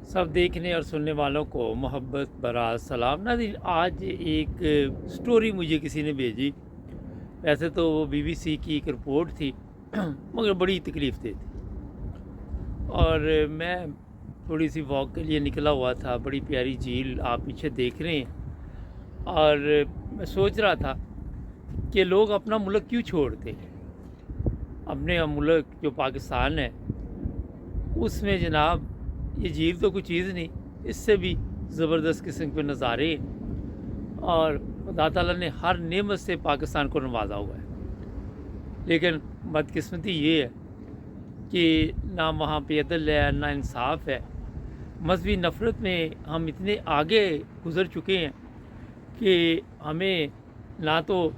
सब देखने और सुनने वालों को मोहब्बत भरा सलाम। नाज़रीन, आज एक स्टोरी मुझे किसी ने भेजी। वैसे तो वो बीबीसी की एक रिपोर्ट थी मगर बड़ी तकलीफ़ देती और मैं थोड़ी सी वॉक के लिए निकला हुआ था। बड़ी प्यारी झील आप पीछे देख रहे हैं और मैं सोच रहा था कि लोग अपना मुल्क क्यों छोड़ते हैं। अपने मुल्क जो पाकिस्तान है उसमें जनाब ये झील तो कोई चीज़ नहीं, इससे भी ज़बरदस्त किस्म के नज़ारे और खुदा ताला ने हर नेमत से पाकिस्तान को नवाजा हुआ है। लेकिन बदकिस्मती ये है कि ना वहाँ पे अदल है ना इंसाफ है। मजहबी नफ़रत में हम इतने आगे गुज़र चुके हैं कि हमें ना तो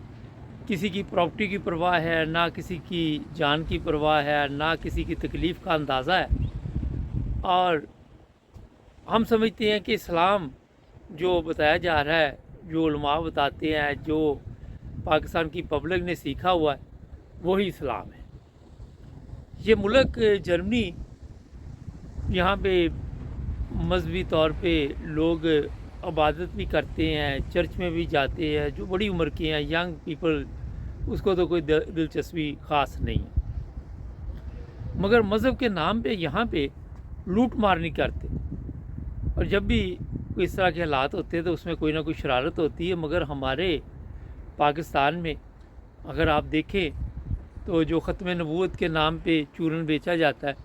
किसी की प्रॉपर्टी की परवाह है, ना किसी की जान की परवाह है, ना किसी की तकलीफ़ का अंदाज़ा है। और हम समझते हैं कि इस्लाम जो बताया जा रहा है, जो उलमा बताते हैं, जो पाकिस्तान की पब्लिक ने सीखा हुआ है, वही इस्लाम है। ये मुल्क जर्मनी, यहाँ पे मजहबी तौर पे लोग इबादत भी करते हैं, चर्च में भी जाते हैं। जो बड़ी उम्र के हैं, यंग पीपल, उसको तो कोई दिलचस्पी ख़ास नहीं है। मगर मज़हब के नाम पे यहाँ पे लूट मार नहीं करते। और जब भी कोई इस तरह के हालात होते हैं तो उसमें कोई ना कोई शरारत होती है। मगर हमारे पाकिस्तान में अगर आप देखें तो जो ख़त्म नबूवत के नाम पे चूरन बेचा जाता है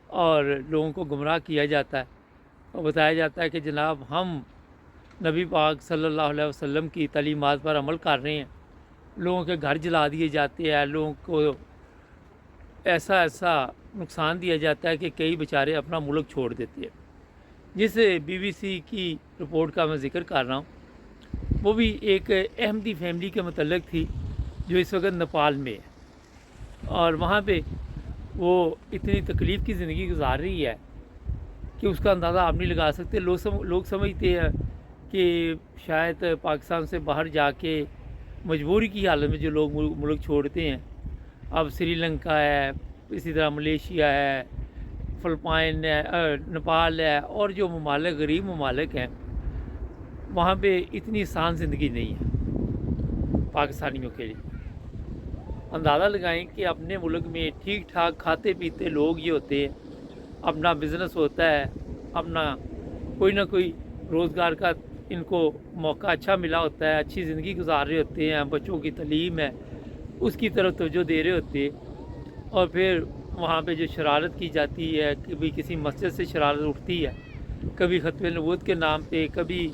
और लोगों को गुमराह किया जाता है और बताया जाता है कि जनाब हम नबी पाक सल्लल्लाहु अलैहि वसल्लम की तालीमात पर अमल कर रहे हैं। लोगों के घर जला दिए जाते हैं, लोगों को ऐसा ऐसा नुकसान दिया जाता है कि कई बेचारे अपना मुल्क छोड़ देते हैं। जिस बीबीसी की रिपोर्ट का मैं ज़िक्र कर रहा हूँ, वो भी एक अहमदी फैमिली के मतलब थी जो इस वक्त नेपाल में है। और वहाँ पे वो इतनी तकलीफ़ की ज़िंदगी गुजार रही है कि उसका अंदाज़ा आप नहीं लगा सकते। लोग समझते हैं कि शायद पाकिस्तान से बाहर जाके मजबूरी की हालत में जो लोग मुल्क छोड़ते हैं, अब श्रीलंका है, इसी तरह मलेशिया है, फ़िलिपाइन है, नेपाल है और जो ममालिक गरीब ममालिक हैं, वहाँ पे इतनी आसान ज़िंदगी नहीं है पाकिस्तानियों के लिए। अंदाज़ा लगाएं कि अपने मुल्क में ठीक ठाक खाते पीते लोग ये होते हैं, अपना बिज़नेस होता है, अपना कोई ना कोई रोज़गार का इनको मौका अच्छा मिला होता है, अच्छी ज़िंदगी गुजार रहे होते हैं, बच्चों की तालीम है उसकी तरफ तवज्जो दे रहे होते हैं। और फिर वहाँ पे जो शरारत की जाती है, कभी किसी मस्जिद से शरारत उठती है, कभी ख़त्म नबूवत के नाम पे, कभी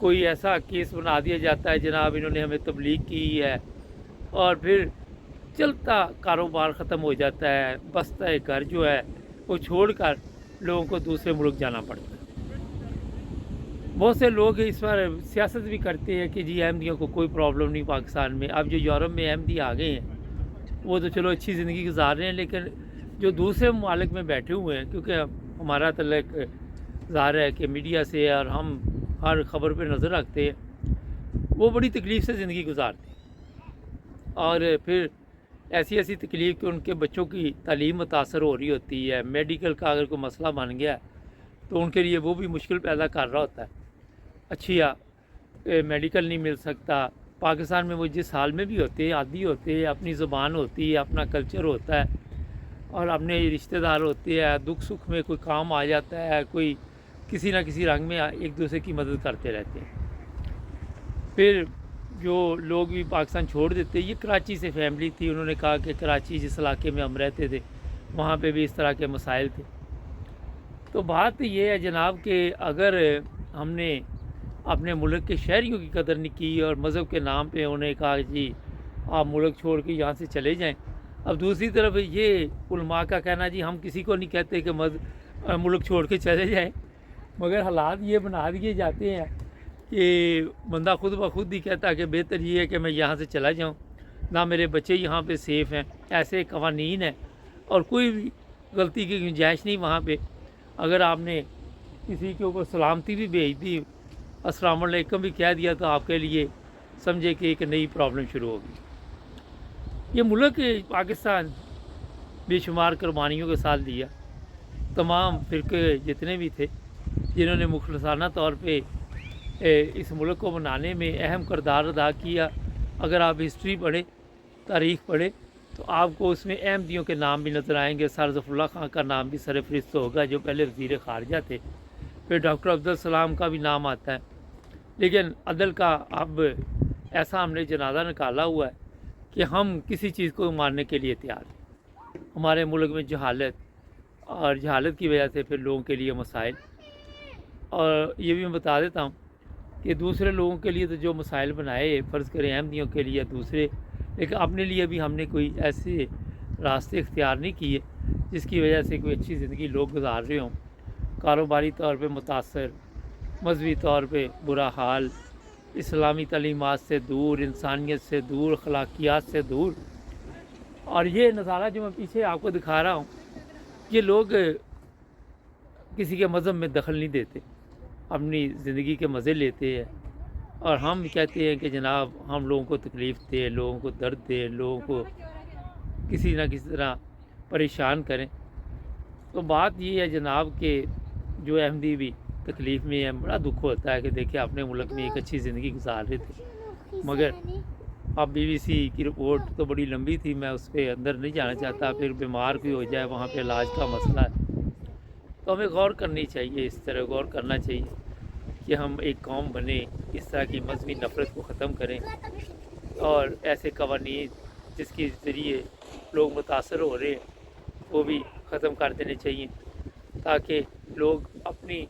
कोई ऐसा केस बना दिया जाता है जनाब इन्होंने हमें तबलीग की है, और फिर चलता कारोबार ख़त्म हो जाता है। बस्ता घर जो है वो छोड़कर लोगों को दूसरे मुल्क जाना पड़ता है। बहुत से लोग इस पर सियासत भी करते हैं कि जी अहमदियों को कोई प्रॉब्लम नहीं पाकिस्तान में। अब जो यूरोप में अहमदी आ गए हैं वो तो चलो अच्छी ज़िंदगी गुजार रहे हैं, लेकिन जो दूसरे ममालिक में बैठे हुए हैं, क्योंकि हमारा तल्लुक़ ज़ाहिर है कि मीडिया से और हम हर ख़बर पे नज़र रखते हैं, वो बड़ी तकलीफ़ से ज़िंदगी गुजारते हैं। और फिर ऐसी ऐसी तकलीफ़ कि उनके बच्चों की तालीम मुतासर हो रही होती है। मेडिकल का अगर कोई मसला बन गया तो उनके लिए वो भी मुश्किल पैदा कर रहा होता है। अच्छी मेडिकल नहीं मिल सकता। पाकिस्तान में वो जिस हाल में भी होते हैं, आदी होते हैं, अपनी ज़ुबान होती है, अपना कल्चर होता है और अपने रिश्तेदार होते हैं। दुख सुख में कोई काम आ जाता है, कोई किसी ना किसी रंग में एक दूसरे की मदद करते रहते हैं। फिर जो लोग भी पाकिस्तान छोड़ देते, ये कराची से फैमिली थी, उन्होंने कहा कि कराची जिस इलाके में हम रहते थे वहाँ पे भी इस तरह के मसाइल थे। तो बात ये है जनाब कि अगर हमने अपने मुल्क के शहरियों की कदर नहीं की और मज़हब के नाम पे उन्हें कहा जी आप मुल्क छोड़ के यहाँ से चले जाएं। अब दूसरी तरफ ये उलमा का कहना जी हम किसी को नहीं कहते कि मुल्क छोड़ के चले जाएं, मगर हालात ये बना दिए जाते हैं कि बंदा खुद ब खुद ही कहता है कि बेहतर ये है कि मैं यहाँ से चला जाऊँ, ना मेरे बच्चे यहाँ पे सेफ़ हैं। ऐसे कवानीन है और कोई भी गलती की गुंजाइश नहीं वहाँ पे। अगर आपने किसी के ऊपर सलामती भी भेज दी, अस्सलाम वालेकुम भी कह दिया, तो आपके लिए समझे कि एक नई प्रॉब्लम शुरू होगी। ये मुल्क पाकिस्तान बेशुमार कुर्बानियों के साथ लिया, तमाम फ़िरके जितने भी थे जिन्होंने मुखलसाना तौर पे इस मुल्क को बनाने में अहम किरदार अदा किया। अगर आप हिस्ट्री पढ़ें, तारीख़ पढ़ें, तो आपको उसमें अहमदियों के नाम भी नज़र आएंगे। सर ज़फ़रुल्लाह खां का नाम भी सर फ़हरिस्त होगा, जो पहले वज़ीर ख़ारिजा थे। फिर डॉक्टर अब्दुल सलाम का भी नाम आता है। लेकिन अदल का अब ऐसा हमने जनाजा निकाला हुआ है कि हम किसी चीज़ को मानने के लिए तैयार नहीं। हमारे मुल्क में जहालत, और जहालत की वजह से फिर लोगों के लिए मसाइल। और ये भी मैं बता देता हूँ कि दूसरे लोगों के लिए तो जो मसाइल बनाए, फ़र्ज़ करें अहमदियों के लिए दूसरे, लेकिन अपने लिए भी हमने कोई ऐसे रास्ते इख्तियार नहीं किए जिसकी वजह से कोई अच्छी ज़िंदगी लोग गुजार रहे हों। कारोबारी तौर पे मुतासर, मजहबी तौर पे बुरा हाल, इस्लामी तालीमात से दूर, इंसानियत से दूर, अखलाकियात से दूर। और ये नज़ारा जो मैं पीछे आपको दिखा रहा हूँ, ये लोग किसी के मज़हब में दखल नहीं देते, अपनी ज़िंदगी के मज़े लेते हैं। और हम कहते हैं कि जनाब हम लोगों को तकलीफ़ दें, लोगों को दर्द दें, लोगों को किसी ना किसी तरह परेशान करें। तो बात ये है जनाब कि जो अहमदी भी तकलीफ़ में है, बड़ा दुख होता है कि देखिए अपने मुल्क में एक अच्छी ज़िंदगी गुजार रहे थे। मगर अब BBC की रिपोर्ट तो बड़ी लंबी थी, मैं उस पर अंदर नहीं जाना चाहता। फिर बीमार कोई हो जाए, वहाँ पे इलाज का मसला है। तो हमें गौर करनी चाहिए, इस तरह गौर करना चाहिए कि हम एक कौम बने, इस तरह की मजहबी नफ़रत को ख़त्म करें, और ऐसे कवानीन जिसके ज़रिए लोग मुतासर हो रहे हैं वो भी ख़त्म कर देने चाहिए, ताकि लोग अपनी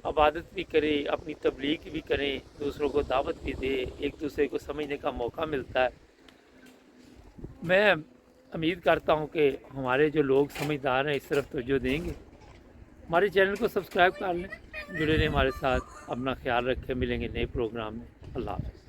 इबादत भी करें, अपनी तबलीग भी करें, दूसरों को दावत भी दें, एक दूसरे को समझने का मौका मिलता है। मैं उम्मीद करता हूँ कि हमारे जो लोग समझदार हैं इस तरफ तवज्जो देंगे। हमारे चैनल को सब्सक्राइब कर लें, जुड़े रहें हमारे साथ। अपना ख्याल रखें, मिलेंगे नए प्रोग्राम में। अल्लाह हाफ़िज़।